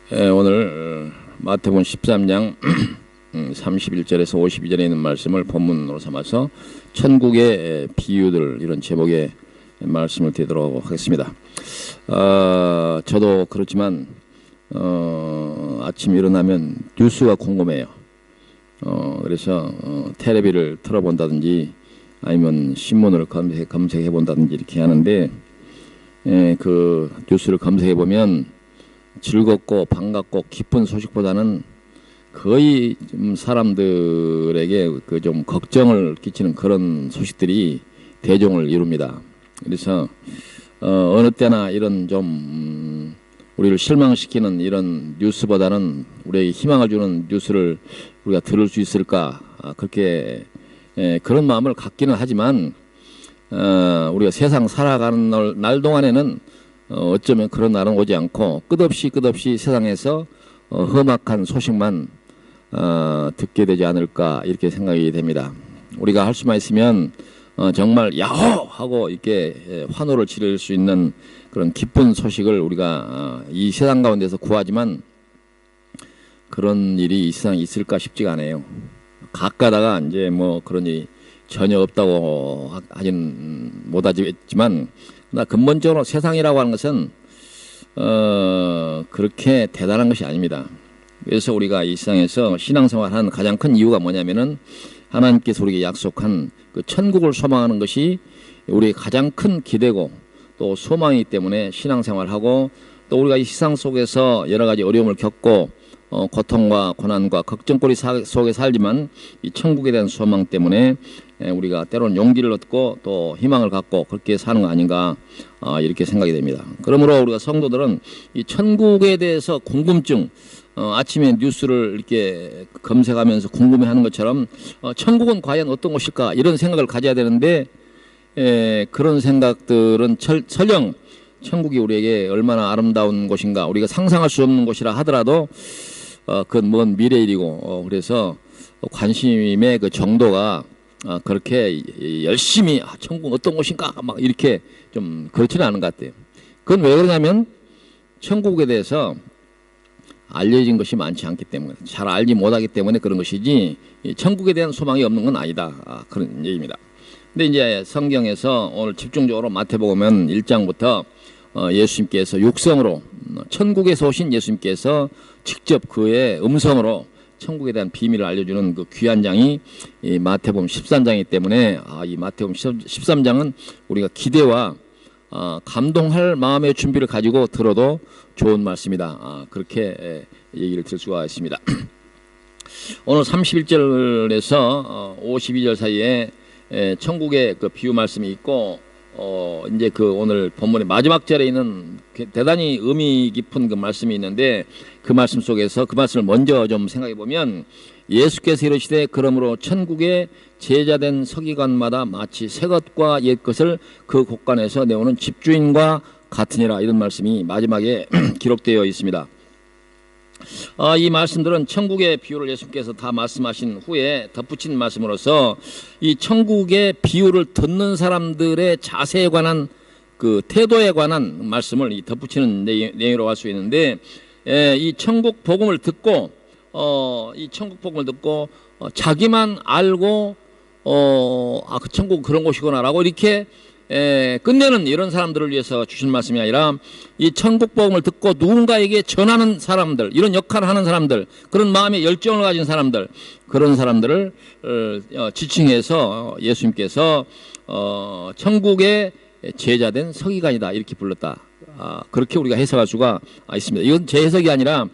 오늘 마태복음 13장 31절에서 52절에 있는 말씀을 본문으로 삼아서 천국의 비유들, 이런 제목의 말씀을 드리도록 하겠습니다. 저도 그렇지만 아침 일어나면 뉴스가 궁금해요. 그래서 텔레비를 틀어본다든지 아니면 신문을 검색해 본다든지 이렇게 하는데, 그 뉴스를 검색해 보면 즐겁고 반갑고 기쁜 소식보다는 거의 좀 사람들에게 그 좀 걱정을 끼치는 그런 소식들이 대종을 이룹니다. 그래서 어느 때나 이런 좀 우리를 실망시키는 이런 뉴스보다는 우리에게 희망을 주는 뉴스를 우리가 들을 수 있을까, 그렇게 그런 마음을 갖기는 하지만 우리가 세상 살아가는 날 동안에는 어쩌면 그런 날은 오지 않고 끝없이 세상에서 험악한 소식만 듣게 되지 않을까, 이렇게 생각이 됩니다. 우리가 할 수만 있으면 정말 야호! 하고 이렇게 환호를 지를 수 있는 그런 기쁜 소식을 우리가 이 세상 가운데서 구하지만 그런 일이 이 세상에 있을까 싶지가 않아요. 가까다가 이제 뭐 그런 일이 전혀 없다고 하진 못하지만, 근본적으로 세상이라고 하는 것은 그렇게 대단한 것이 아닙니다. 그래서 우리가 이 세상에서 신앙생활하는 가장 큰 이유가 뭐냐면은 하나님께서 우리에게 약속한 그 천국을 소망하는 것이 우리의 가장 큰 기대고 또 소망이기 때문에 신앙생활하고, 또 우리가 이 세상 속에서 여러 가지 어려움을 겪고 고통과 고난과 걱정거리 속에 살지만 이 천국에 대한 소망 때문에 우리가 때로는 용기를 얻고 또 희망을 갖고 그렇게 사는 거 아닌가, 이렇게 생각이 됩니다. 그러므로 우리가 성도들은 이 천국에 대해서 궁금증, 아침에 뉴스를 이렇게 검색하면서 궁금해하는 것처럼 천국은 과연 어떤 곳일까, 이런 생각을 가져야 되는데, 그런 생각들은 설령 천국이 우리에게 얼마나 아름다운 곳인가, 우리가 상상할 수 없는 곳이라 하더라도 그건 먼 미래 일이고, 그래서 관심의 그 정도가 그렇게 열심히 천국 어떤 곳인가 막 이렇게 좀 그렇지는 않은 것 같아요. 그건 왜 그러냐면 천국에 대해서 알려진 것이 많지 않기 때문에, 잘 알지 못하기 때문에 그런 것이지 천국에 대한 소망이 없는 건 아니다, 그런 얘기입니다. 근데 이제 성경에서 오늘 집중적으로 마태복음 1장부터 예수님께서 육성으로, 천국에서 오신 예수님께서 직접 그의 음성으로 천국에 대한 비밀을 알려주는 그 귀한 장이 이 마태복음 13장이기 때문에 이 마태복음 13장은 우리가 기대와 감동할 마음의 준비를 가지고 들어도 좋은 말씀이다, 그렇게 얘기를 들 수가 있습니다. 오늘 31절에서 52절 사이에 천국의 그 비유 말씀이 있고, 이제 그 오늘 본문의 마지막 절에 있는 대단히 의미 깊은 그 말씀이 있는데, 그 말씀 속에서 그 말씀을 먼저 좀 생각해 보면, 예수께서 이르시되 그러므로 천국의 제자된 서기관마다 마치 새 것과 옛 것을 그 곳간에서 내오는 집주인과 같으니라, 이런 말씀이 마지막에 기록되어 있습니다. 이 말씀들은 천국의 비유를 예수님께서 다 말씀하신 후에 덧붙인 말씀으로서 이 천국의 비유를 듣는 사람들의 자세에 관한, 그 태도에 관한 말씀을 덧붙이는 내용으로 할 수 있는데, 이 천국 복음을 듣고 자기만 알고 그 천국 그런 곳이구나라고 이렇게 끝내는 이런 사람들을 위해서 주신 말씀이 아니라, 이 천국 복음을 듣고 누군가에게 전하는 사람들, 이런 역할을 하는 사람들, 그런 마음의 열정을 가진 사람들, 그런 사람들을 지칭해서 예수님께서 천국의 제자된 서기관이다, 이렇게 불렀다, 그렇게 우리가 해석할 수가 있습니다. 이건 제 해석이 아니라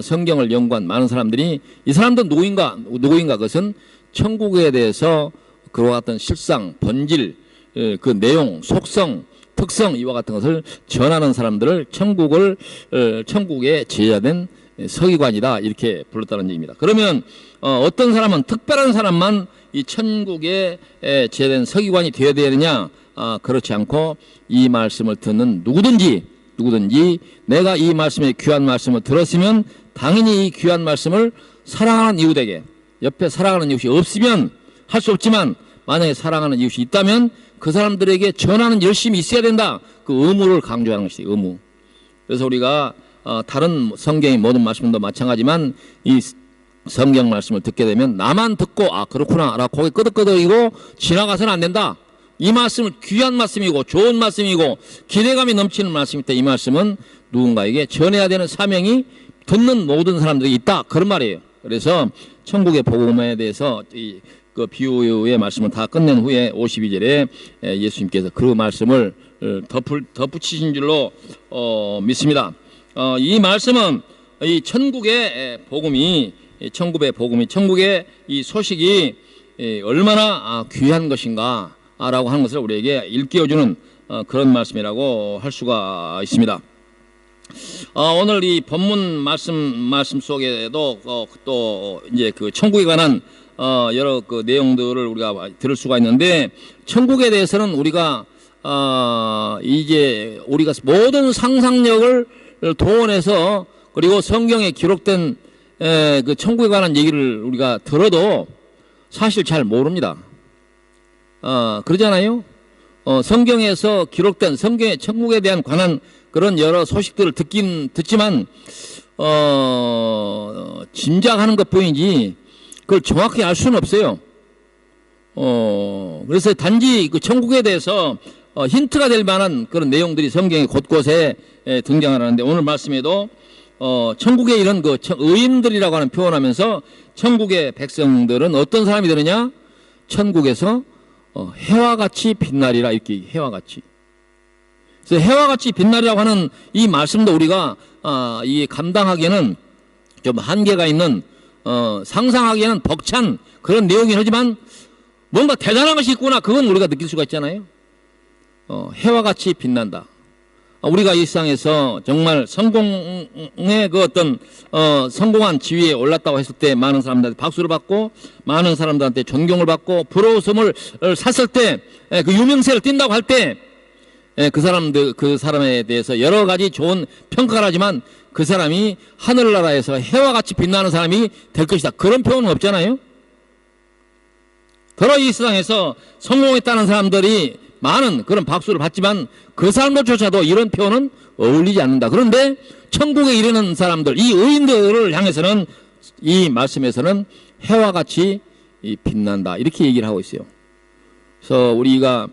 성경을 연구한 많은 사람들이, 이 사람들은 누구인가, 그것은 천국에 대해서 그와 같은 실상, 본질, 그 내용, 속성, 특성, 이와 같은 것을 전하는 사람들을 천국의 제자된 서기관이다, 이렇게 불렀다는 얘기입니다. 그러면 어떤 사람은, 특별한 사람만 이 천국의 제자된 서기관이 되어야 되느냐? 그렇지 않고 이 말씀을 듣는 누구든지 내가 이 말씀의 귀한 말씀을 들었으면 당연히 이 귀한 말씀을 사랑하는 이웃에게, 옆에 사랑하는 이웃이 없으면 할 수 없지만 만약에 사랑하는 이웃이 있다면 그 사람들에게 전하는 열심이 있어야 된다, 그 의무를 강조하는 것이 의무. 그래서 우리가 다른 성경의 모든 말씀도 마찬가지지만 이 성경 말씀을 듣게 되면 나만 듣고 그렇구나 라고 고개 끄덕끄덕이고 지나가서는 안 된다. 이 말씀은 귀한 말씀이고 좋은 말씀이고 기대감이 넘치는 말씀이다. 이 말씀은 누군가에게 전해야 되는 사명이 듣는 모든 사람들이 있다. 그런 말이에요. 그래서 천국의 복음에 대해서 그 비유의 말씀을 다 끝낸 후에 52절에 예수님께서 그 말씀을 덧붙이신 줄로 믿습니다. 이 말씀은 이 천국의 복음이 천국의 이 소식이 얼마나 귀한 것인가 라고 하는 것을 우리에게 일깨워주는 그런 말씀이라고 할 수가 있습니다. 오늘 이 본문 말씀 속에도 또 이제 그 천국에 관한 여러 그 내용들을 우리가 들을 수가 있는데, 천국에 대해서는 우리가 이제 우리가 모든 상상력을 동원해서 그리고 성경에 기록된 그 천국에 관한 얘기를 우리가 들어도 사실 잘 모릅니다. 그러잖아요. 성경에서 기록된 성경의 천국에 대한 관한 그런 여러 소식들을 듣지만 짐작하는 것뿐이지 그걸 정확히 알 수는 없어요. 그래서 단지 그 천국에 대해서 힌트가 될 만한 그런 내용들이 성경에 곳곳에 등장하는데, 오늘 말씀에도 천국에 이런 그 의인들이라고 하는 표현하면서 천국의 백성들은 어떤 사람이 되느냐? 천국에서 해와 같이 빛나리라, 이렇게 해와 같이. 그래서 해와 같이 빛나리라고 하는 이 말씀도 우리가 이 감당하기에는 좀 한계가 있는, 상상하기에는 벅찬 그런 내용이긴 하지만 뭔가 대단한 것이 있구나, 그건 우리가 느낄 수가 있잖아요. 해와 같이 빛난다. 우리가 일상에서 정말 성공의 그 어떤 성공한 지위에 올랐다고 했을 때 많은 사람들한테 박수를 받고 많은 사람들한테 존경을 받고 부러움을 샀을 때, 그 유명세를 띈다고 할 때 그 사람에 대해서 여러 가지 좋은 평가를 하지만 그 사람이 하늘나라에서 해와 같이 빛나는 사람이 될 것이다, 그런 표현은 없잖아요. 더러 이 세상에서 성공했다는 사람들이 많은 그런 박수를 받지만 그 사람들조차도 이런 표현은 어울리지 않는다. 그런데 천국에 이르는 사람들, 이 의인들을 향해서는 이 말씀에서는 해와 같이 빛난다, 이렇게 얘기를 하고 있어요. 그래서 우리가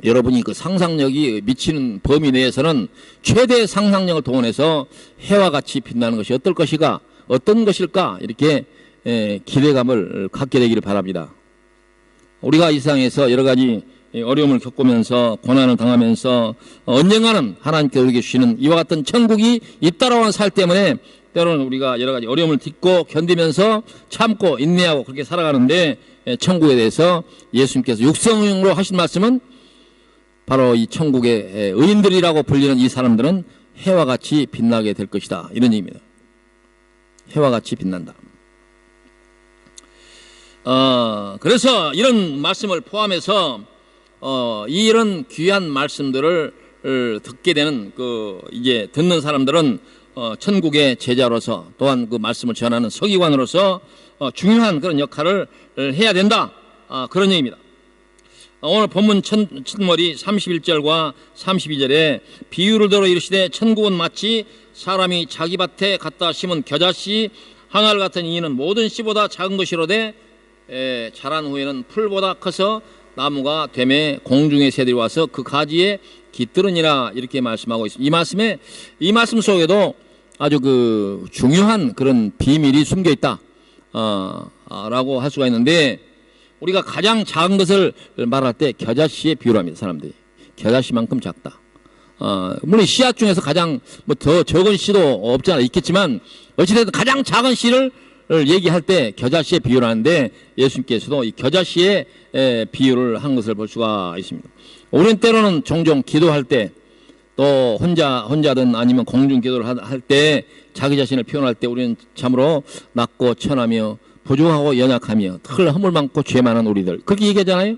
여러분이 그 상상력이 미치는 범위 내에서는 최대의 상상력을 동원해서 해와 같이 빛나는 것이 어떤 것일까 이렇게 기대감을 갖게 되기를 바랍니다. 우리가 이 세상에서 여러 가지 어려움을 겪으면서 고난을 당하면서 언젠가는 하나님께서 우리에게 주시는 이와 같은 천국이 있다라고 하는 살 때문에 때로는 우리가 여러 가지 어려움을 딛고 견디면서 참고 인내하고 그렇게 살아가는데, 천국에 대해서 예수님께서 육성으로 하신 말씀은 바로 이 천국의 의인들이라고 불리는 이 사람들은 해와 같이 빛나게 될 것이다, 이런 얘기입니다. 해와 같이 빛난다. 그래서 이런 말씀을 포함해서 이런 귀한 말씀들을 듣게 되는 이제 듣는 사람들은 천국의 제자로서 또한 그 말씀을 전하는 서기관으로서 중요한 그런 역할을 해야 된다, 그런 얘기입니다. 오늘 본문 첫머리 31절과 32절에 비유를 들어 이르시되 천국은 마치 사람이 자기 밭에 갖다 심은 겨자씨 하나를 같은 이는 모든 씨보다 작은 것이로되 자란 후에는 풀보다 커서 나무가 되매 공중의 새들이 와서 그 가지에 깃들으니라, 이렇게 말씀하고 있습니다. 이 말씀 속에도 아주 그 중요한 그런 비밀이 숨겨 있다 라고 할 수가 있는데, 우리가 가장 작은 것을 말할 때 겨자씨에 비유를 합니다. 사람들이 겨자씨만큼 작다. 물론 씨앗 중에서 가장 뭐 더 적은 씨도 없잖아, 있겠지만 어찌됐든 가장 작은 씨를 얘기할 때 겨자씨에 비유를 하는데, 예수님께서도 이 겨자씨에 비유를 한 것을 볼 수가 있습니다. 우리는 때로는 종종 기도할 때, 또 혼자든 아니면 공중 기도를 할 때 자기 자신을 표현할 때 우리는 참으로 낮고 천하며 부족하고 연약하며 털 허물 많고 죄 많은 우리들, 그렇게 얘기하잖아요.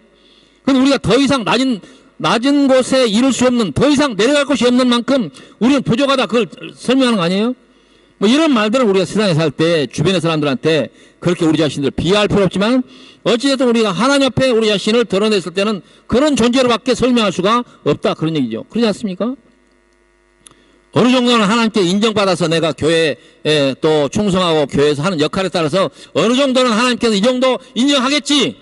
그런데 우리가 더 이상 낮은 곳에 이룰 수 없는, 더 이상 내려갈 곳이 없는 만큼 우리는 부족하다, 그걸 설명하는 거 아니에요? 뭐 이런 말들을 우리가 세상에 살 때 주변의 사람들한테 그렇게 우리 자신들 비하할 필요 없지만, 어찌됐든 우리가 하나님 앞에 우리 자신을 드러냈을 때는 그런 존재로밖에 설명할 수가 없다, 그런 얘기죠. 그렇지 않습니까? 어느 정도는 하나님께 인정받아서 내가 교회에 또 충성하고 교회에서 하는 역할에 따라서 어느 정도는 하나님께서 이 정도 인정하겠지.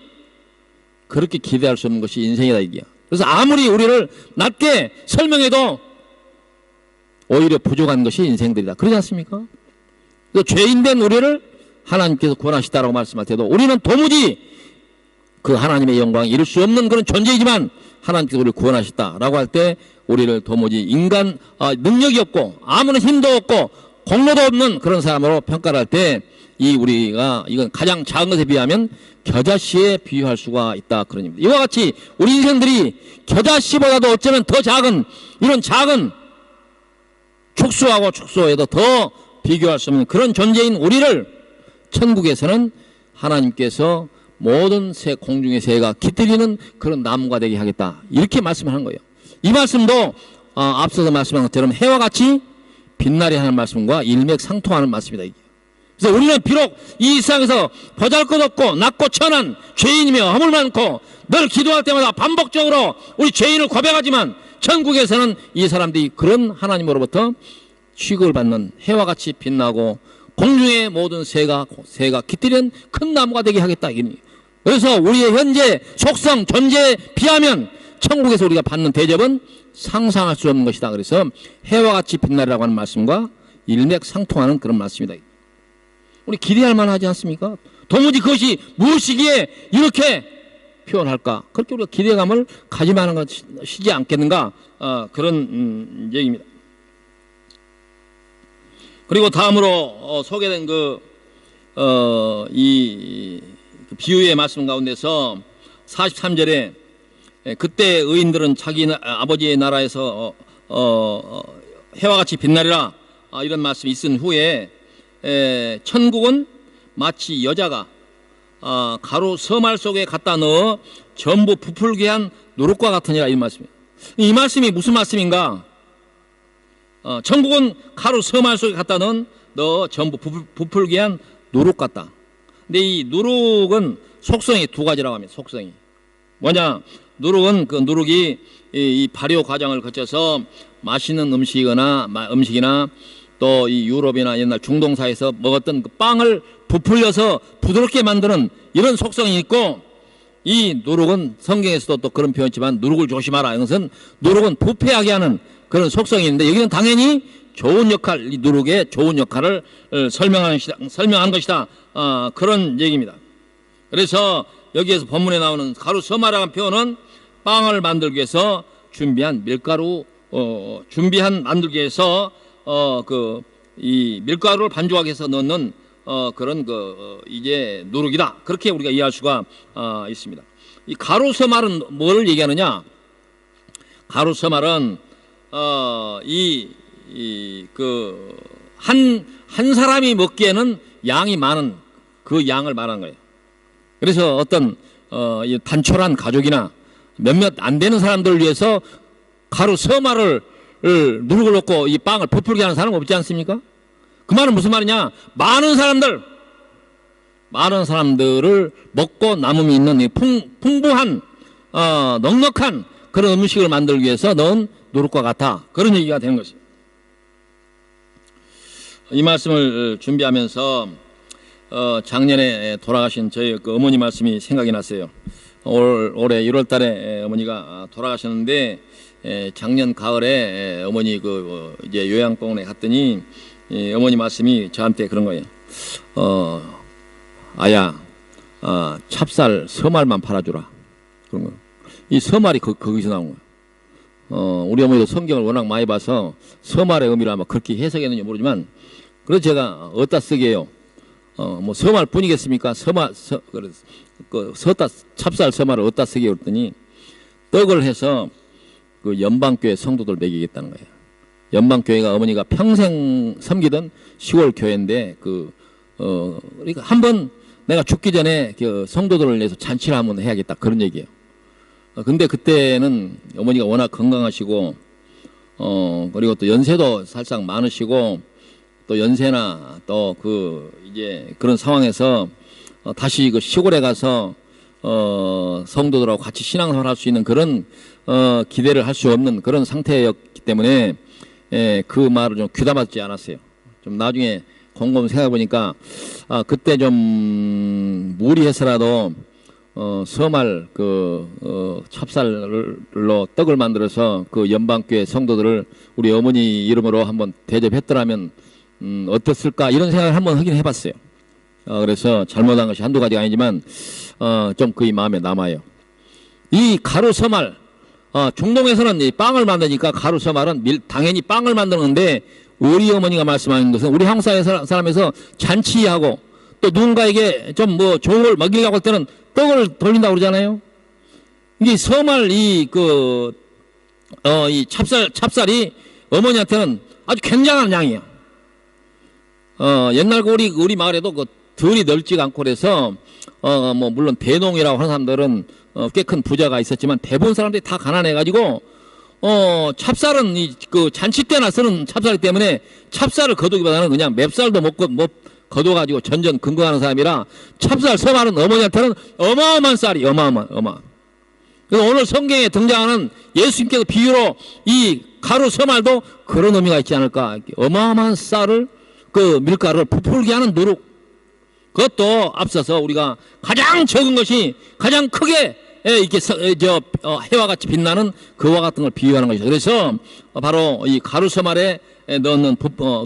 그렇게 기대할 수 없는 것이 인생이다 이게요. 그래서 아무리 우리를 낮게 설명해도 오히려 부족한 것이 인생들이다. 그러지 않습니까? 죄인된 우리를 하나님께서 구원하시다라고 말씀할 때도 우리는 도무지 그 하나님의 영광을 이룰 수 없는 그런 존재이지만 하나님께서 우리를 구원하셨다라고 할 때 우리를 도무지 인간 능력이 없고 아무런 힘도 없고 공로도 없는 그런 사람으로 평가를 할 때 이 우리가 이건 가장 작은 것에 비하면 겨자씨에 비유할 수가 있다 그런 의미입니다. 이와 같이 우리 인생들이 겨자씨보다도 어쩌면 더 작은 이런 작은 축소하고 축소에도 더 비교할 수 없는 그런 존재인 우리를 천국에서는 하나님께서 모든 새 공중의 새가 깃들이는 그런 나무가 되게 하겠다 이렇게 말씀하는 거예요. 이 말씀도 앞서서 말씀한 것처럼 해와 같이 빛나리 하는 말씀과 일맥상통하는 말씀이다. 그래서 우리는 비록 이 세상에서 보잘것없고 낮고 천한 죄인이며 허물 많고 늘 기도할 때마다 반복적으로 우리 죄인을 고백하지만 천국에서는 이 사람들이 그런 하나님으로부터 취급을 받는 해와 같이 빛나고 공중의 모든 새가 깃들이는 큰 나무가 되게 하겠다. 그래서 우리의 현재 속성 존재에 비하면 천국에서 우리가 받는 대접은 상상할 수 없는 것이다. 그래서 해와 같이 빛나리라고 하는 말씀과 일맥상통하는 그런 말씀이다. 우리 기대할 만하지 않습니까? 도무지 그것이 무엇이기에 이렇게 표현할까? 그렇게 우리가 기대감을 가지만 하는 것이지 않겠는가? 그런 얘기입니다. 그리고 다음으로 소개된 이 비유의 말씀 가운데서 43절에 그때 의인들은 자기 아버지의 나라에서 해와 같이 빛나리라 이런 말씀이 있은 후에 천국은 마치 여자가 가루 서말 속에 갖다 넣어 전부 부풀게 한 누룩과 같으니라 이 말씀이에요. 이 말씀이 무슨 말씀인가? 천국은 가루 서말 속에 갖다 넣어 전부 부풀게 한 누룩 같다. 근데 이 누룩은 속성이 두 가지라고 합니다. 속성이 뭐냐? 누룩은 그 누룩이 이 발효 과정을 거쳐서 맛있는 음식이나 또 이 유럽이나 옛날 중동사에서 먹었던 그 빵을 부풀려서 부드럽게 만드는 이런 속성이 있고, 이 누룩은 성경에서도 또 그런 표현이 있지만 누룩을 조심하라. 이것은 누룩은 부패하게 하는 그런 속성이 있는데 여기는 당연히 좋은 역할, 이 누룩의 좋은 역할을 설명한 것이다. 그런 얘기입니다. 그래서 여기에서 본문에 나오는 가루 서마라는 표현은 빵을 만들기 위해서 준비한 밀가루, 만들기 위해서 이 밀가루를 반죽하기 위해서 넣는 그런 이제 누룩이다. 그렇게 우리가 이해할 수가 있습니다. 이 가루 서말은 뭘 얘기하느냐? 가루 서말은 한 사람이 먹기에는 양이 많은 그 양을 말하는 거예요. 그래서 어떤 단촐한 가족이나 몇몇 안 되는 사람들을 위해서 가루 서말을 누룩을 넣고 이 빵을 부풀게 하는 사람 없지 않습니까? 그 말은 무슨 말이냐? 많은 사람들을 먹고 남음이 있는 이 풍부한 넉넉한 그런 음식을 만들기 위해서 넣은 누룩과 같아. 그런 얘기가 되는 것이죠. 이 말씀을 준비하면서 작년에 돌아가신 저희 그 어머니 말씀이 생각이 났어요. 올해 1월 달에 어머니가 돌아가셨는데, 작년 가을에 어머니 이제 요양병원에 갔더니 어머니 말씀이 저한테 그런 거예요. 아야, 찹쌀 서말만 팔아주라. 그런 거. 이 서말이 거기서 나온 거예요. 우리 어머니도 성경을 워낙 많이 봐서 서말의 의미를 아마 그렇게 해석했는지 모르지만, 그래서 제가 어디다 쓰게요? 뭐 서말 뿐이겠습니까? 찹쌀 서말을 어디다 쓰게 그랬더니 떡을 해서 그 연방교회 성도들 먹이겠다는 거예요. 연방교회가 어머니가 평생 섬기던 시골 교회인데 그러니까 한번 내가 죽기 전에 그 성도들을 위해서 잔치를 한번 해야겠다 그런 얘기예요. 근데 그때는 어머니가 워낙 건강하시고 그리고 또 연세도 살짝 많으시고 또 연세나 또 이제 그런 상황에서 다시 그 시골에 가서 성도들하고 같이 신앙생활 할 수 있는 그런 기대를 할 수 없는 그런 상태였기 때문에 그 말을 좀 귀담았지 않았어요. 좀 나중에 곰곰 생각해보니까 그때 좀 무리해서라도 서말 찹쌀로 떡을 만들어서 그 연방교회 성도들을 우리 어머니 이름으로 한번 대접했더라면 어땠을까 이런 생각을 한번 하긴 해봤어요. 그래서 잘못한 것이 한두 가지가 아니지만 좀 그의 마음에 남아요. 이 가루 서말 중동에서는 이 빵을 만드니까 가루 서말은 당연히 빵을 만드는데 우리 어머니가 말씀하는 것은 우리 한국 사람에서 잔치하고 또 누군가에게 좀 뭐 좋은 걸 먹이려고 할 때는 떡을 돌린다고 그러잖아요. 이게 서말 이 찹쌀이 어머니한테는 아주 굉장한 양이에요. 옛날 우리 마을에도 들이 넓지가 않고 그래서 뭐 물론 대농이라고 하는 사람들은 꽤 큰 부자가 있었지만 대부분 사람들이 다 가난해가지고 찹쌀은 잔치 때나 쓰는 찹쌀이기 때문에 찹쌀을 거두기보다는 그냥 맵쌀도 먹고 거둬가지고 전전 근거하는 사람이라 찹쌀 서말은 어머니한테는 어마어마한 쌀이 어마어마. 그래서 오늘 성경에 등장하는 예수님께서 비유로 이 가루 서말도 그런 의미가 있지 않을까. 어마어마한 쌀을 밀가루를 부풀게 하는 누룩. 그것도 앞서서 우리가 가장 적은 것이 가장 크게 이렇게 해와 같이 빛나는 그와 같은 걸 비유하는 것이죠. 그래서 바로 이 가루 서말에 넣는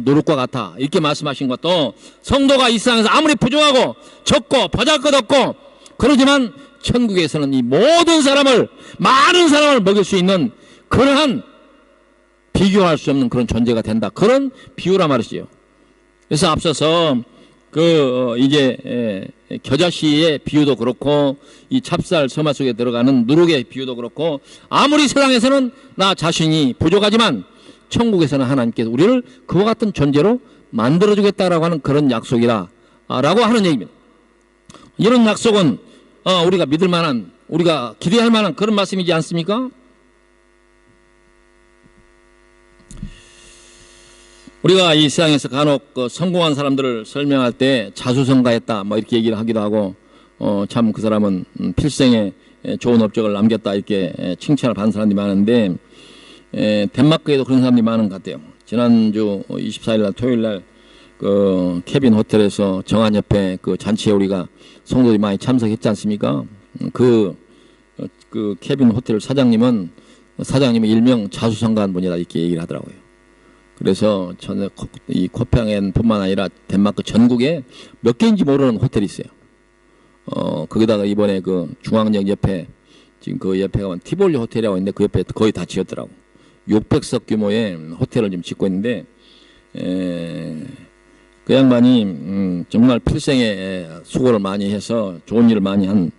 누룩과 같아 이렇게 말씀하신 것도 성도가 이 세상에서 아무리 부족하고 적고 보잘것없고 그러지만 천국에서는 이 모든 사람을 많은 사람을 먹일 수 있는 그러한 비교할 수 없는 그런 존재가 된다. 그런 비유라 말이죠. 그래서 앞서서 이제 겨자씨의 비유도 그렇고 이 찹쌀 서말 속에 들어가는 누룩의 비유도 그렇고 아무리 세상에서는 나 자신이 부족하지만 천국에서는 하나님께서 우리를 그와 같은 존재로 만들어주겠다라고 하는 그런 약속이라 라고 하는 얘기입니다. 이런 약속은 우리가 믿을 만한 우리가 기대할 만한 그런 말씀이지 않습니까? 우리가 이 세상에서 간혹 성공한 사람들을 설명할 때 자수성가했다 뭐 이렇게 얘기를 하기도 하고 참 그 사람은 필생에 좋은 업적을 남겼다 이렇게 칭찬을 받는 사람들이 많은데 덴마크에도 그런 사람들이 많은 것 같아요. 지난주 24일날 토요일날 케빈 호텔에서 정한협회 잔치에 우리가 성도들이 많이 참석했지 않습니까? 그 케빈 호텔 사장님이 일명 자수성가한 분이다 이렇게 얘기를 하더라고요. 그래서 저는 이 코펜하겐뿐만 아니라 덴마크 전국에 몇 개인지 모르는 호텔이 있어요. 거기다가 이번에 중앙역 옆에 지금 그 옆에 가면 티볼리 호텔이라고 있는데 그 옆에 거의 다 지었더라고. 600석 규모의 호텔을 지금 짓고 있는데 그 양반이 정말 필생에 수고를 많이 해서 좋은 일을 많이 한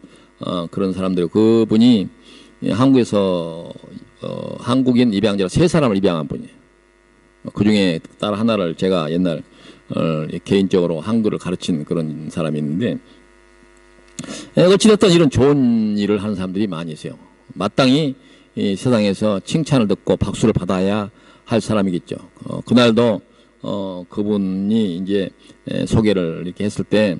그런 사람들. 그분이 한국에서 한국인 입양자로 3사람을 입양한 분이에요. 그 중에 딸 하나를 제가 옛날 개인적으로 한글을 가르친 그런 사람이 있는데 어찌됐든 이런 좋은 일을 하는 사람들이 많이 있어요. 마땅히 이 세상에서 칭찬을 듣고 박수를 받아야 할 사람이겠죠. 그날도 그분이 이제 소개를 이렇게 했을 때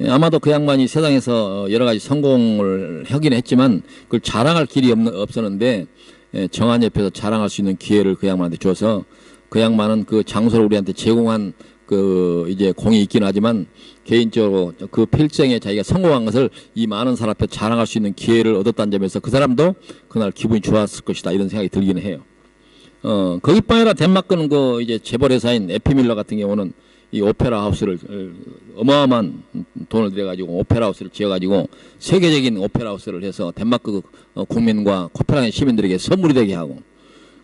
아마도 그 양반이 세상에서 여러 가지 성공을 하긴 했지만 그걸 자랑할 길이 없었는데 정한 옆에서 자랑할 수 있는 기회를 그 양반한테 줘서 그 양반은 그 장소를 우리한테 제공한 이제 공이 있긴 하지만 개인적으로 그 필생에 자기가 성공한 것을 이 많은 사람 앞에 자랑할 수 있는 기회를 얻었다는 점에서 그 사람도 그날 기분이 좋았을 것이다 이런 생각이 들기는 해요. 거기뿐 아니라 덴마크는 이제 재벌회사인 에피밀러 같은 경우는 이 오페라 하우스를 어마어마한 돈을 들여가지고 오페라 하우스를 지어가지고 세계적인 오페라 하우스를 해서 덴마크 국민과 코펜하겐 시민들에게 선물이 되게 하고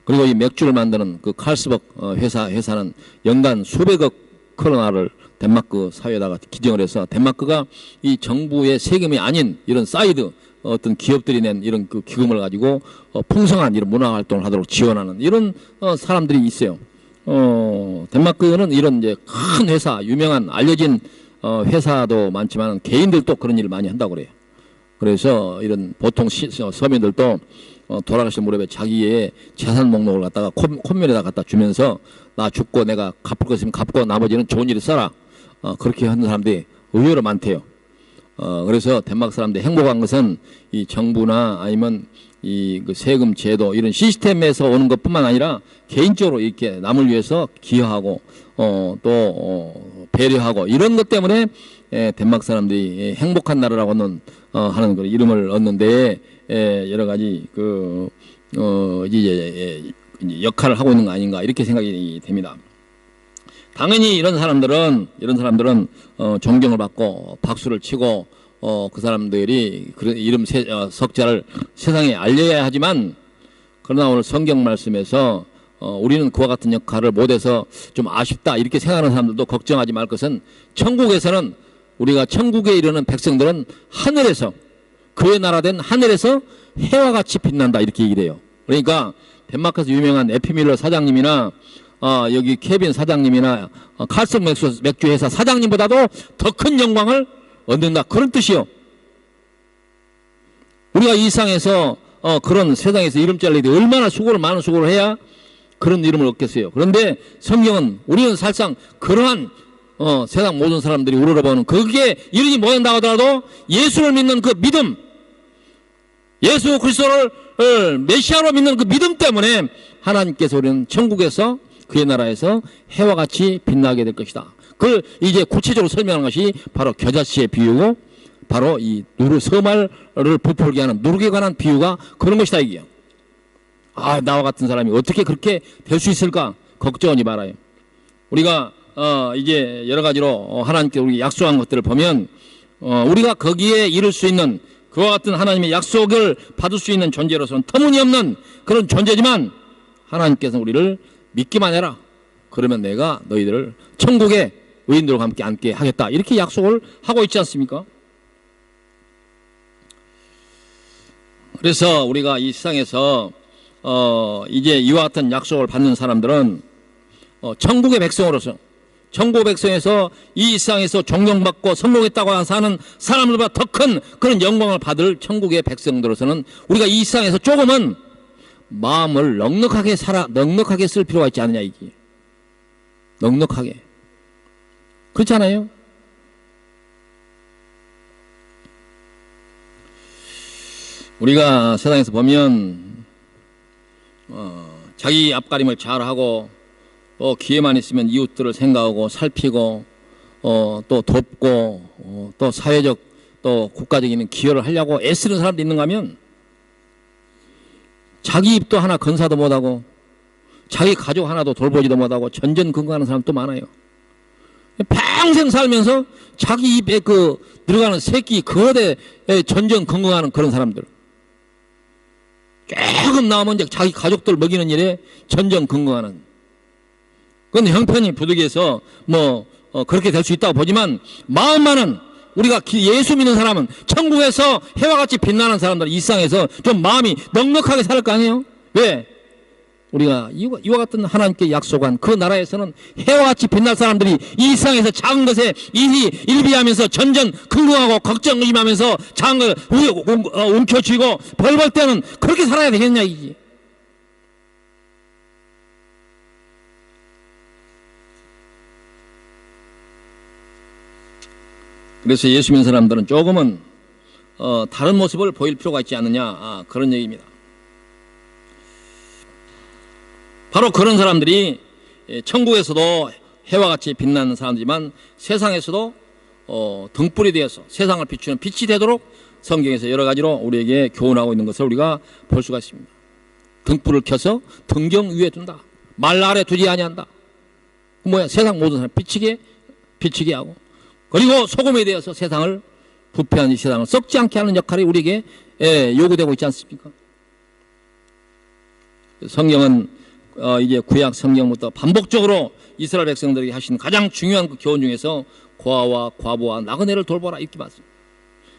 그리고 이 맥주를 만드는 그 칼스벅 회사는 연간 수백억 크로나를 덴마크 사회에다가 기증을 해서 덴마크가 이 정부의 세금이 아닌 이런 사이드 어떤 기업들이 낸 이런 기금을 가지고 풍성한 이런 문화 활동을 하도록 지원하는 이런 사람들이 있어요. 덴마크는 이런 이제 큰 회사, 유명한 알려진 회사도 많지만 개인들도 그런 일을 많이 한다고 그래요. 그래서 이런 보통 서민들도 돌아가신 무렵에 자기의 재산 목록을 갖다가 콧면에다 갖다 주면서 나 죽고 내가 갚을 거 있으면 갚고 나머지는 좋은 일에 써라. 그렇게 하는 사람들이 의외로 많대요. 그래서 덴마크 사람들이 행복한 것은 이 정부나 아니면 이 그 세금 제도 이런 시스템에서 오는 것뿐만 아니라 개인적으로 이렇게 남을 위해서 기여하고 또 배려하고 이런 것 때문에 덴마크 사람들이 행복한 나라라고는 하는 그 이름을 얻는데 여러 가지 이제 역할을 하고 있는 거 아닌가 이렇게 생각이 됩니다. 당연히 이런 사람들은 존경을 받고 박수를 치고 그 사람들이 그런 이름 석자를 세상에 알려야 하지만 그러나 오늘 성경 말씀에서 우리는 그와 같은 역할을 못해서 좀 아쉽다 이렇게 생각하는 사람들도 걱정하지 말 것은 천국에서는 우리가 천국에 이르는 백성들은 하늘에서 그의 나라 된 하늘에서 해와 같이 빛난다 이렇게 얘기를 해요. 그러니까 덴마크에서 유명한 에피밀러 사장님이나 여기 케빈 사장님이나 칼슨 맥주 회사 사장님보다도 더 큰 영광을 얻는다 그런 뜻이요. 우리가 이 세상에서 그런 세상에서 이름 잘리기 얼마나 많은 수고를 해야 그런 이름을 얻겠어요. 그런데 성경은 우리는 사실상 그러한 세상 모든 사람들이 우러러보는 거기에 이르지 못한다고 하더라도 예수를 믿는 그 믿음, 예수 그리스도를 메시아로 믿는 그 믿음 때문에 하나님께서 우리는 천국에서 그의 나라에서 해와 같이 빛나게 될 것이다. 그걸 이제 구체적으로 설명하는 것이 바로 겨자씨의 비유고 바로 이 서말을 부풀게 하는 누룩에 관한 비유가 그런 것이다 이게요. 나와 같은 사람이 어떻게 그렇게 될 수 있을까 걱정하지 말아요. 우리가 이제 여러 가지로 하나님께 우리 약속한 것들을 보면 우리가 거기에 이룰 수 있는 그와 같은 하나님의 약속을 받을 수 있는 존재로서는 터무니없는 그런 존재지만 하나님께서는 우리를 믿기만 해라. 그러면 내가 너희들을 천국의 의인들과 함께 앉게 하겠다. 이렇게 약속을 하고 있지 않습니까? 그래서 우리가 이 세상에서 이제 이와 같은 약속을 받는 사람들은 천국의 백성으로서 천국 백성에서 이 세상에서 존경받고 성공했다고 사는 사람들보다 더 큰 그런 영광을 받을 천국의 백성들로서는 우리가 이 세상에서 조금은 마음을 넉넉하게 쓸 필요가 있지 않느냐 이게. 넉넉하게. 그렇지 않아요? 우리가 세상에서 보면 자기 앞가림을 잘하고 또 기회만 있으면 이웃들을 생각하고 살피고 또 돕고 또 사회적 또 국가적인 기여를 하려고 애쓰는 사람도 있는가 하면 자기 입도 하나 건사도 못하고 자기 가족 하나도 돌보지도 못하고 전전긍긍하는 사람도 많아요. 평생 살면서 자기 입에 들어가는 새끼 그것에 전전긍긍하는 그런 사람들. 조금 나오면 이제 자기 가족들 먹이는 일에 전전긍긍하는. 그건 형편이 부득이해서 그렇게 될 수 있다고 보지만 마음만은 우리가 예수 믿는 사람은 천국에서 해와 같이 빛나는 사람들 이 세상에서 좀 마음이 넉넉하게 살 거 아니에요? 왜? 우리가 이와 같은 하나님께 약속한 그 나라에서는 해와 같이 빛날 사람들이 이 세상에서 작은 것에 일비하면서 전전긍긍하고 걱정 의심하면서 작은 걸 움켜쥐고 벌벌 때는 그렇게 살아야 되겠냐 이게. 그래서 예수 믿는 사람들은 조금은 다른 모습을 보일 필요가 있지 않느냐 그런 얘기입니다. 바로 그런 사람들이 천국에서도 해와 같이 빛나는 사람들이지만 세상에서도 등불이 되어서 세상을 비추는 빛이 되도록 성경에서 여러 가지로 우리에게 교훈하고 있는 것을 우리가 볼 수가 있습니다. 등불을 켜서 등경 위에 둔다. 말 아래 두지 아니한다. 세상 모든 사람 비치게 하고 그리고 소금이 되어서 세상을 부패한 이 세상을 썩지 않게 하는 역할이 우리에게 요구되고 있지 않습니까? 성경은 이제 구약 성경부터 반복적으로 이스라엘 백성들에게 하신 가장 중요한 그 교훈 중에서 고아와 과부와 나그네를 돌보라 이렇게 말씀합니다.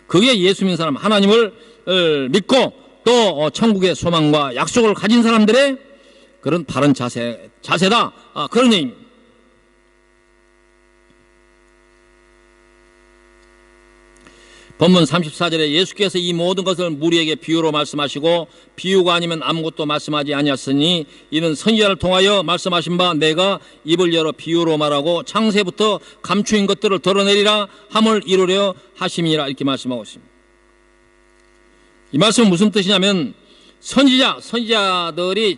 그게 예수 믿는 사람 하나님을 믿고 또 천국의 소망과 약속을 가진 사람들의 그런 바른 자세다 그런 얘기입니다. 본문 34절에 예수께서 이 모든 것을 무리에게 비유로 말씀하시고 비유가 아니면 아무것도 말씀하지 아니하였으니 이는 선지자를 통하여 말씀하신 바 내가 입을 열어 비유로 말하고 창세부터 감추인 것들을 드러내리라 함을 이루려 하심이라 이렇게 말씀하고 있습니다. 이 말씀은 무슨 뜻이냐면 선지자들이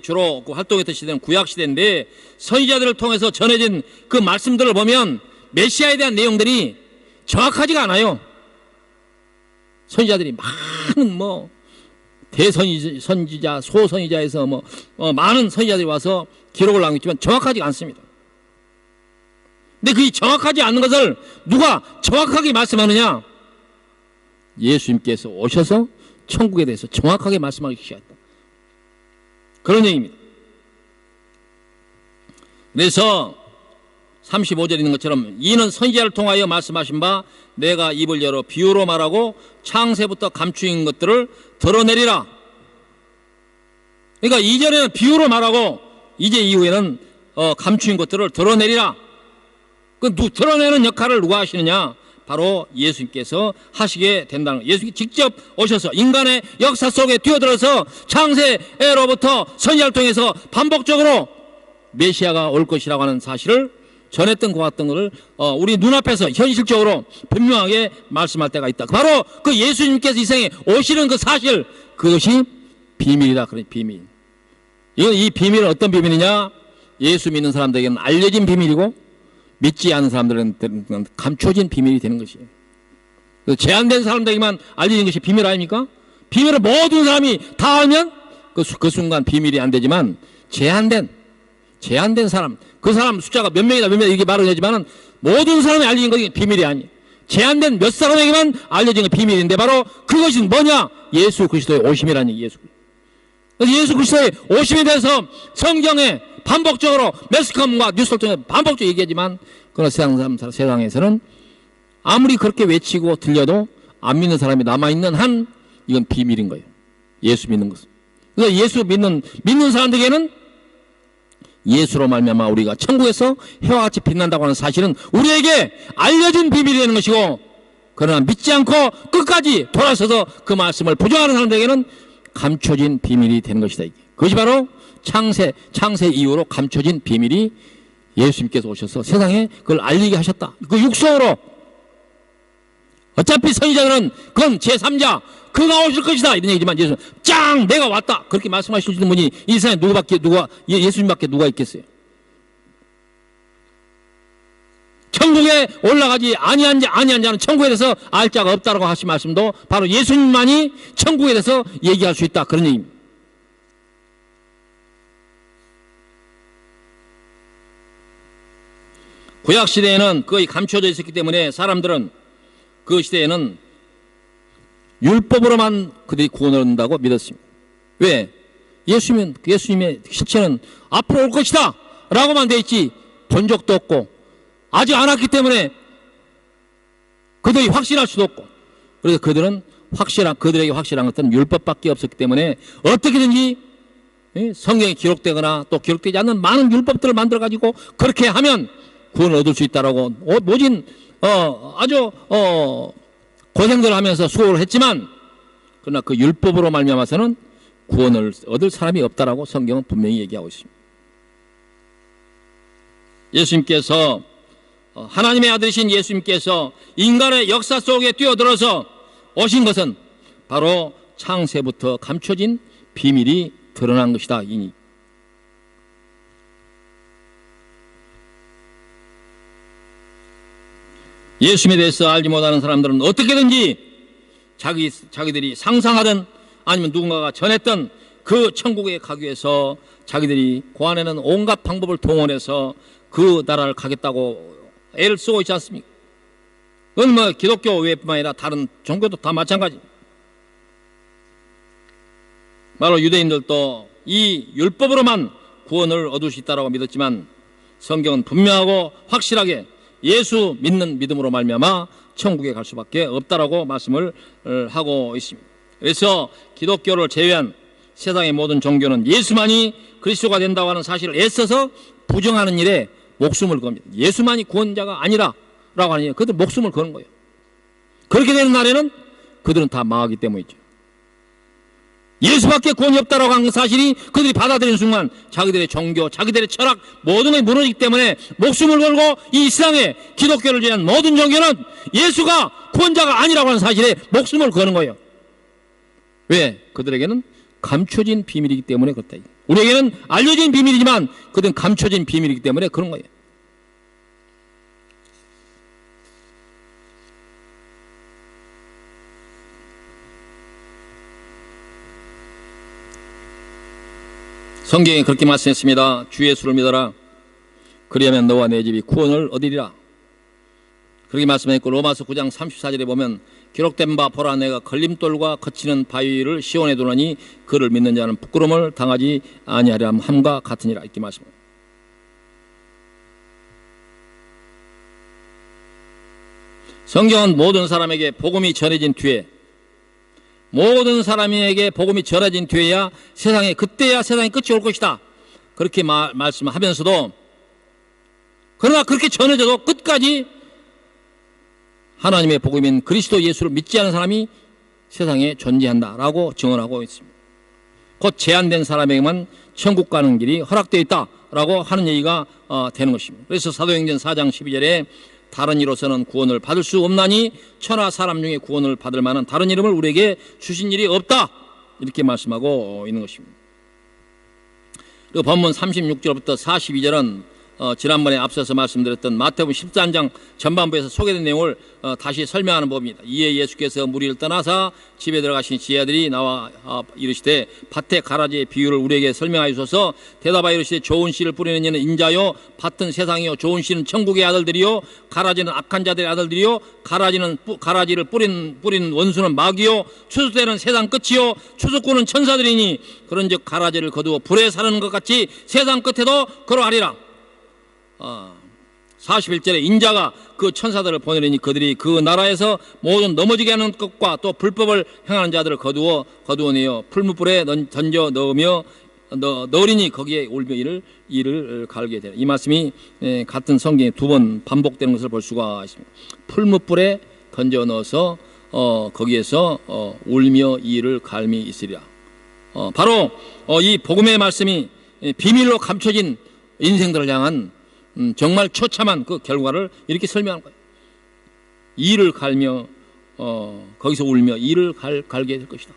주로 활동했던 시대는 구약시대인데 선지자들을 통해서 전해진 그 말씀들을 보면 메시아에 대한 내용들이 정확하지가 않아요. 선지자들이 많은 대선지자, 소선지자에서 많은 선지자들이 와서 기록을 남겼지만 정확하지 않습니다. 근데 그 정확하지 않는 것을 누가 정확하게 말씀하느냐? 예수님께서 오셔서 천국에 대해서 정확하게 말씀하기 시작했다. 그런 얘기입니다. 그래서 35절에 있는 것처럼 이는 선지자를 통하여 말씀하신 바 내가 입을 열어 비유로 말하고 창세부터 감추인 것들을 드러내리라. 그러니까 이전에는 비유로 말하고 이제 이후에는 감추인 것들을 드러내리라. 그 드러내는 역할을 누가 하시느냐? 바로 예수님께서 하시게 된다는 거예요. 예수님이 직접 오셔서 인간의 역사 속에 뛰어들어서 창세로부터 선지자를 통해서 반복적으로 메시아가 올 것이라고 하는 사실을 전했던 것 같던 것을 우리 눈앞에서 현실적으로 분명하게 말씀할 때가 있다. 바로 그 예수님께서 이 세상에 오시는 그 사실, 그것이 비밀이다. 그래, 비밀. 이 비밀은 어떤 비밀이냐? 예수 믿는 사람들에게는 알려진 비밀이고 믿지 않은 사람들은 감춰진 비밀이 되는 것이에요. 제한된 사람들에게만 알려진 것이 비밀 아닙니까? 비밀을 모든 사람이 다 알면 그 순간 비밀이 안 되지만 제한된 사람, 그 사람 숫자가 몇 명이다 이렇게 말을 하지만 모든 사람이 알려진 것이 비밀이 아니에요. 제한된 몇 사람에게만 알려진 게 비밀인데 바로 그것이 뭐냐? 예수 그리스도의 오심이라는 얘기. 예수 그리스도의 오심에 대해서 성경에 반복적으로 매스컴과 뉴스를 통해 반복적으로 얘기하지만 그러나 세상에서는 아무리 그렇게 외치고 들려도 안 믿는 사람이 남아있는 한 이건 비밀인 거예요. 예수 믿는 것은. 그래서 예수 믿는 사람들에게는 예수로 말미암아 우리가 천국에서 해와 같이 빛난다고 하는 사실은 우리에게 알려진 비밀이 되는 것이고, 그러나 믿지 않고 끝까지 돌아서서 그 말씀을 부정하는 사람들에게는 감춰진 비밀이 되는 것이다. 그것이 바로 창세 이후로 감춰진 비밀이 예수님께서 오셔서 세상에 그걸 알리게 하셨다. 그 육성으로. 어차피 선지자들은 그건 제3자 그가 오실 것이다 이런 얘기지만 예수는 짱 내가 왔다 그렇게 말씀하실 수 있는 분이 이 세상에 예수님밖에 누가 있겠어요? 천국에 올라가지 아니한 자는 천국에 대해서 알 자가 없다라고 하신 말씀도 바로 예수님만이 천국에 대해서 얘기할 수 있다 그런 얘기입니다. 구약 시대에는 거의 감춰져 있었기 때문에 사람들은 그 시대에는 율법으로만 그들이 구원을 얻는다고 믿었습니다. 왜? 예수님의 실체는 앞으로 올 것이다 라고만 돼 있지 본 적도 없고 아직 안 왔기 때문에 그들이 확신할 수도 없고, 그래서 그들에게 확실한 것들은 율법밖에 없었기 때문에 어떻게든지 성경에 기록되거나 또 기록되지 않는 많은 율법들을 만들어 가지고 그렇게 하면 구원을 얻을 수 있다라고 모진 아주 고생들을 하면서 수고를 했지만, 그러나 그 율법으로 말미암아서는 구원을 얻을 사람이 없다라고 성경은 분명히 얘기하고 있습니다. 예수님께서 하나님의 아들이신 예수님께서 인간의 역사 속에 뛰어들어서 오신 것은 바로 창세부터 감춰진 비밀이 드러난 것이다. 예수님에 대해서 알지 못하는 사람들은 어떻게든지 자기들이 상상하던 아니면 누군가가 전했던 그 천국에 가기 위해서 자기들이 고안에는 온갖 방법을 동원해서 그 나라를 가겠다고 애를 쓰고 있지 않습니까? 그건 기독교 외뿐만 아니라 다른 종교도 다 마찬가지. 바로 유대인들도 이 율법으로만 구원을 얻을 수 있다고 믿었지만 성경은 분명하고 확실하게 예수 믿는 믿음으로 말미암아 천국에 갈 수밖에 없다라고 말씀을 하고 있습니다. 그래서 기독교를 제외한 세상의 모든 종교는 예수만이 그리스도가 된다고 하는 사실을 애써서 부정하는 일에 목숨을 겁니다. 예수만이 구원자가 아니라라고 하니 그들 목숨을 거는 거예요. 그렇게 되는 날에는 그들은 다 망하기 때문이죠. 예수밖에 구원이 없다라고 하는 사실이 그들이 받아들이는 순간 자기들의 종교, 자기들의 철학 모든 게 무너지기 때문에 목숨을 걸고 이 세상에 기독교를 지닌 모든 종교는 예수가 구원자가 아니라고 하는 사실에 목숨을 거는 거예요. 왜? 그들에게는 감춰진 비밀이기 때문에 그렇다. 우리에게는 알려진 비밀이지만 그들은 감춰진 비밀이기 때문에 그런 거예요. 성경에 그렇게 말씀했습니다. 주 예수를 믿어라. 그리하면 너와 내 집이 구원을 얻으리라. 그렇게 말씀했고 로마서 9장 34절에 보면 기록된 바 보라 내가 걸림돌과 거치는 바위를 시온에 두노니 그를 믿는 자는 부끄러움을 당하지 아니하려 함과 같으니라. 이렇게 말씀합니다. 성경은 모든 사람에게 복음이 전해진 뒤에 모든 사람에게 복음이 전해진 뒤에야 세상에 그때야 세상의 끝이 올 것이다. 그렇게 말씀하면서도 그러나 그렇게 전해져도 끝까지 하나님의 복음인 그리스도 예수를 믿지 않은 사람이 세상에 존재한다라고 증언하고 있습니다. 곧 제한된 사람에게만 천국 가는 길이 허락되어 있다라고 하는 얘기가 되는 것입니다. 그래서 사도행전 4장 12절에 다른 이로서는 구원을 받을 수 없나니 천하 사람 중에 구원을 받을 만한 다른 이름을 우리에게 주신 일이 없다. 이렇게 말씀하고 있는 것입니다. 그리고 본문 36절부터 42절은 지난번에 앞서서 말씀드렸던 마태복음 13장 전반부에서 소개된 내용을 다시 설명하는 법입니다. 이에 예수께서 무리를 떠나사 집에 들어가신 지혜들이 나와 이르시되 밭의 가라지의 비유를 우리에게 설명하여 주소서. 대답하여 이르시되 좋은 씨를 뿌리는 이는 인자요 밭은 세상이요 좋은 씨는 천국의 아들들이요 가라지는 악한 자들의 아들들이요 가라지를 뿌린 원수는 마귀요 추수때는 세상 끝이요 추수꾼은 천사들이니 그런즉 가라지를 거두어 불에 사르는 것 같이 세상 끝에도 그러하리라. 41절에 인자가 그 천사들을 보내리니 그들이 그 나라에서 모든 넘어지게 하는 것과 또 불법을 행하는 자들을 거두어내어 풀무불에 던져 넣으리니 거기에 울며 이를 갈게 되라. 이 말씀이 같은 성경에 두 번 반복되는 것을 볼 수가 있습니다. 풀무불에 던져 넣어서 거기에서 울며 이를 갈미 있으리라. 바로 이 복음의 말씀이 비밀로 감춰진 인생들을 향한 정말 처참한 그 결과를 이렇게 설명하는 거예요. 이를 갈며 거기서 울며 이를 갈게 될 것이다.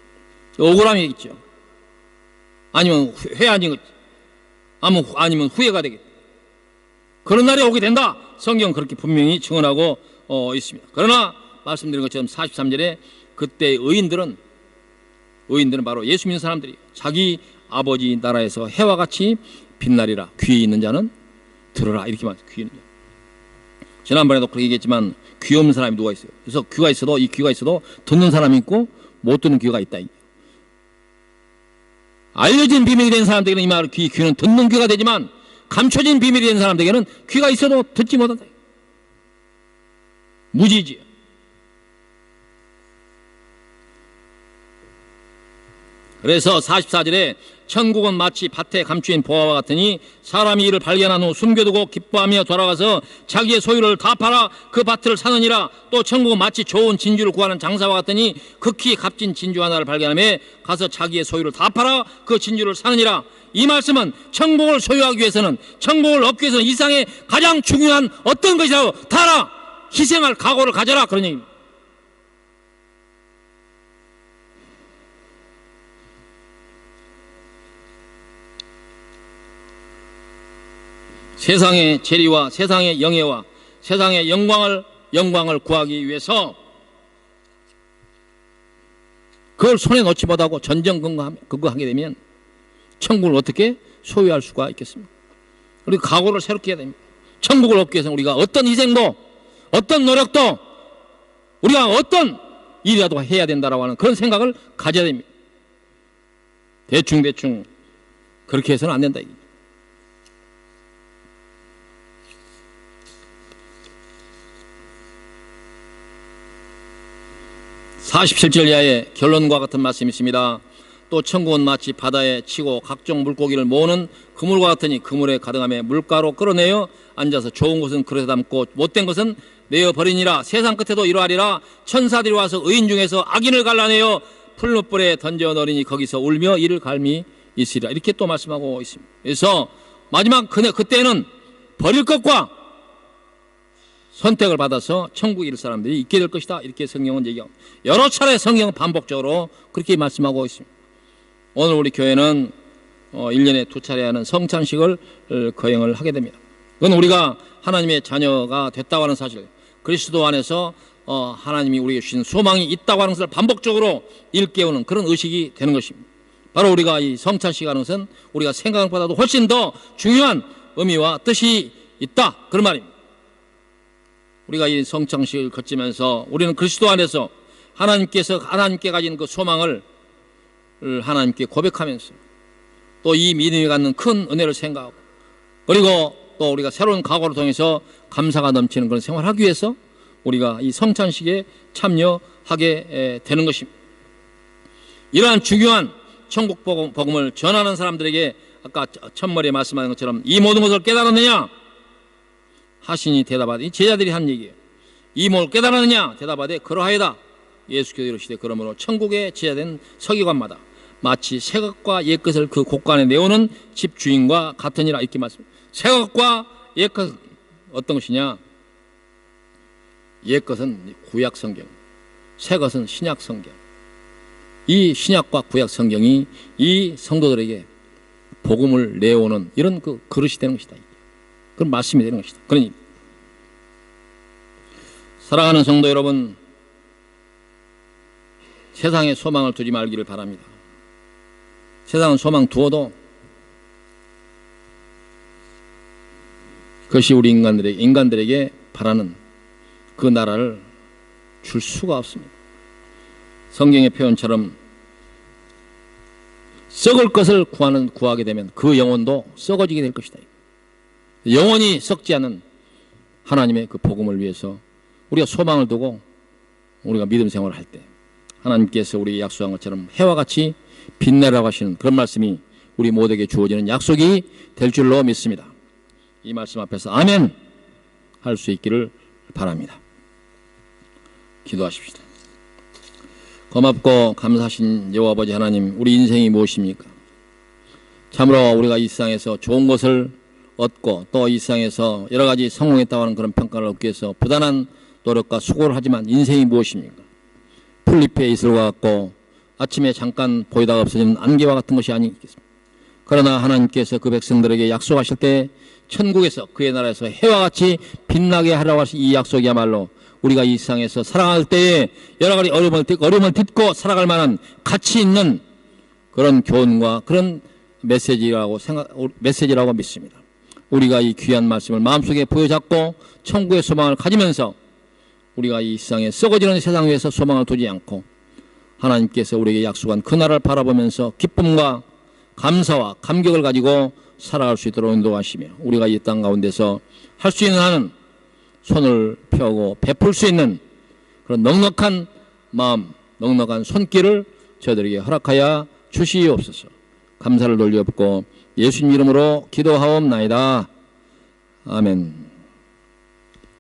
억울함이 있죠. 아니면 회한이 아니면 후회가 되겠다. 그런 날이 오게 된다. 성경은 그렇게 분명히 증언하고 있습니다. 그러나 말씀드린 것처럼 43절에 그때 의인들은 바로 예수 믿는 사람들이 자기 아버지 나라에서 해와 같이 빛나리라. 귀 있는 자는 들어라. 이렇게 말해요. 귀 있는 자. 지난번에도 그렇게 얘기했지만 귀 없는 사람이 누가 있어요. 그래서 귀가 있어도 듣는 사람이 있고 못 듣는 귀가 있다. 알려진 비밀이 된 사람들에게는 이 말 귀는 듣는 귀가 되지만 감춰진 비밀이 된 사람들에게는 귀가 있어도 듣지 못한다. 무지지요. 그래서 44절에 천국은 마치 밭에 감추인 보화와 같으니 사람이 이를 발견한 후 숨겨두고 기뻐하며 돌아가서 자기의 소유를 다 팔아 그 밭을 사느니라. 또 천국은 마치 좋은 진주를 구하는 장사와 같으니 극히 값진 진주 하나를 발견하며 가서 자기의 소유를 다 팔아 그 진주를 사느니라. 이 말씀은 천국을 소유하기 위해서는 천국을 얻기 위해서는 이 세상에 가장 중요한 어떤 것이라도 다 희생할 각오를 가져라 그런 얘기입니다. 세상의 재리와 세상의 영예와 세상의 영광을 구하기 위해서 그걸 손에 놓지 못하고 전전 근거하게 되면 천국을 어떻게 소유할 수가 있겠습니까? 우리 각오를 새롭게 해야 됩니다. 천국을 얻기 위해서는 우리가 어떤 희생도 어떤 노력도 우리가 어떤 일이라도 해야 된다라고 하는 그런 생각을 가져야 됩니다. 대충 그렇게 해서는 안 된다. 47절 이하에 결론과 같은 말씀이 있습니다. 또 천국은 마치 바다에 치고 각종 물고기를 모으는 그물과 같으니 그물에 가득함에 물가로 끌어내어 앉아서 좋은 것은 그릇에 담고 못된 것은 내어 버리니라. 세상 끝에도 이러하리라. 천사들이 와서 의인 중에서 악인을 갈라내어 풀무불에 던져 넣으니 거기서 울며 이를 갈미 있으리라. 이렇게 또 말씀하고 있습니다. 그래서 마지막 그때는 버릴 것과 선택을 받아서 천국에 이를 사람들이 있게 될 것이다. 이렇게 성경은 얘기하고 여러 차례 성경은 반복적으로 그렇게 말씀하고 있습니다. 오늘 우리 교회는 1년에 2차례 하는 성찬식을 거행을 하게 됩니다. 그건 우리가 하나님의 자녀가 됐다고 하는 사실, 그리스도 안에서 하나님이 우리에게 주신 소망이 있다고 하는 것을 반복적으로 일깨우는 그런 의식이 되는 것입니다. 바로 우리가 이 성찬식 하는 것은 우리가 생각한 것보다도 훨씬 더 중요한 의미와 뜻이 있다, 그런 말입니다. 우리가 이 성찬식을 거치면서 우리는 그리스도 안에서 하나님께 가진 그 소망을 하나님께 고백하면서 또 이 믿음이 갖는 큰 은혜를 생각하고, 그리고 또 우리가 새로운 각오를 통해서 감사가 넘치는 그런 생활을 하기 위해서 우리가 이 성찬식에 참여하게 되는 것입니다. 이러한 중요한 천국 복음을 전하는 사람들에게 아까 첫머리에 말씀하신 것처럼 이 모든 것을 깨달았느냐 하시니 대답하되, 이 제자들이 한 얘기예요. 이 모든 것을 깨달았느냐 대답하되 그러하여다. 예수께서 이르시되 그러므로 천국에 제자된 서기관마다 마치 새것과 옛것을 그 곳간에 내오는 집주인과 같으니라. 이렇게 말씀합니다. 새것과 옛것은 어떤 것이냐? 옛것은 구약 성경, 새것은 신약 성경. 이 신약과 구약 성경이 이 성도들에게 복음을 내오는 이런 그 그릇이 되는 것이다. 그런 말씀이 되는 것이다. 그러니 사랑하는 성도 여러분, 세상에 소망을 두지 말기를 바랍니다. 세상은 소망 두어도 그것이 우리 인간들에게 바라는 그 나라를 줄 수가 없습니다. 성경의 표현처럼 썩을 것을 구하게 되면 그 영혼도 썩어지게 될 것이다. 영원히 썩지 않는 하나님의 그 복음을 위해서 우리가 소망을 두고 우리가 믿음 생활을 할 때 하나님께서 우리에게 약속한 것처럼 해와 같이 빛내라고 하시는 그런 말씀이 우리 모두에게 주어지는 약속이 될 줄로 믿습니다. 이 말씀 앞에서 아멘 할 수 있기를 바랍니다. 기도하십시다. 고맙고 감사하신 여호와 아버지 하나님, 우리 인생이 무엇입니까? 참으로 우리가 이 세상에서 좋은 것을 얻고 또 이 세상에서 여러 가지 성공했다고 하는 그런 평가를 얻기 위해서 부단한 노력과 수고를 하지만 인생이 무엇입니까? 풀잎의 이슬과 같고 아침에 잠깐 보이다가 없어지는 안개와 같은 것이 아니겠습니까? 그러나 하나님께서 그 백성들에게 약속하실 때 천국에서 그의 나라에서 해와 같이 빛나게 하라고 하신 이 약속이야말로 우리가 이 세상에서 살아갈 때에 여러 가지 어려움을 딛고 살아갈 만한 가치 있는 그런 교훈과 그런 메시지라고 믿습니다. 우리가 이 귀한 말씀을 마음속에 부여잡고 천국의 소망을 가지면서 우리가 이 세상에 썩어지는 세상 위에서 소망을 두지 않고 하나님께서 우리에게 약속한 그 나라를 바라보면서 기쁨과 감사와 감격을 가지고 살아갈 수 있도록 인도하시며 우리가 이 땅 가운데서 할 수 있는 한은 손을 펴고 베풀 수 있는 그런 넉넉한 마음, 넉넉한 손길을 저희들에게 허락하여 주시옵소서. 감사를 돌려엎고 예수님 이름으로 기도하옵나이다. 아멘.